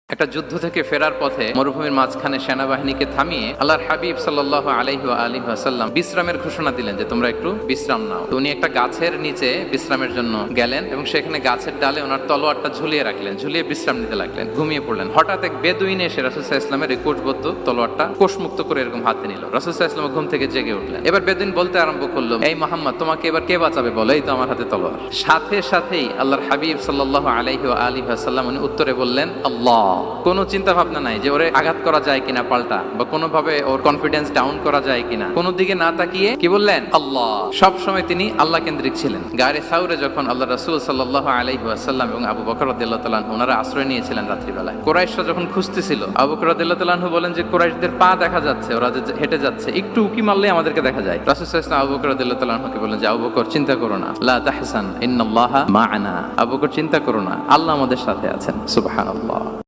একটা যুদ্ধ থেকে ফেরার পথে মরুভূমির মাঝখানে সেনাবাহিনীকে থামিয়ে আল্লাহর হাবিব সাল্লাল্লাহু আলাইহি ওয়াসাল্লাম বিশ্রামের ঘোষণা দিলেন যে তোমরা একটু বিশ্রাম নাও। তো উনি একটা গাছের নিচে বিশ্রামের জন্য গেলেন এবং সেখানে গাছের ডালে ওনার তলোয়ারটা ঝুলিয়ে রাখলেন, ঝুলিয়ে বিশ্রাম নিতে লাগলেন, ঘুমিয়ে পড়লেন। হঠাৎ এক বেদুইন এসে রাসূল সাল্লাল্লাহু আলাইহি ওয়াসাল্লামের এই কোষবদ্ধ তলোয়ারটা কোষমুক্ত করে এরকম হাতে নিল। রাসূল সাল্লাল্লাহু আলাইহি ওয়াসাল্লাম ঘুম থেকে জেগে উঠলেন। এবার বেদুইন বলতে আরম্ভ করলো, এই মুহাম্মদ, তোমাকে এবার কে বাঁচাবে বলো, এই তো আমার হাতে তলোয়ার। সাথে সাথেই আল্লাহর হাবিব সাল্লাল্লাহু আলাইহি ওয়াসাল্লাম উনি উত্তরে বললেন, আল্লাহ। কোনো চিন্তা ভাবনা নাই যে ওরে আঘাত করা যায় কিনা পাল্টা, বা কোনোভাবে ওর কনফিডেন্স ডাউন করা যায় কিনা, কোনো দিকে না তাকিয়ে কি বললেন? আল্লাহ। সব সময় তিনি আল্লাহ কেন্দ্রিক ছিলেন। গারে সাউরে যখন আল্লাহ রাসূল সাল্লাল্লাহু আলাইহি ওয়াসাল্লাম এবং আবু বকর রাদিয়াল্লাহু তাআলা আনহু ওনারা আশ্রয় নিয়েছিলেন রাত্রিবেলায়, কুরাইশরা যখন খুঁজতেছিল, আবু বকর রাদিয়াল্লাহু তাআলা আনহু বলেন যে কুরাইশদের পা দেখা যাচ্ছে, ওরা যে হেঁটে যাচ্ছে, একটু উকি মারলেই আমাদেরকে দেখা যায়। রাসূল সাল্লাল্লাহু আলাইহি ওয়াসাল্লাম আবু বকর রাদিয়াল্লাহু তাআলা আনহুকে বলেন যে আবু বকর, চিন্তা করো না, লা তাহসান ইন্নাল্লাহা মা'ানা। আবু বকর, চিন্তা করো না, আল্লাহ আমাদের সাথে আছেন। সুবহানাল্লাহ।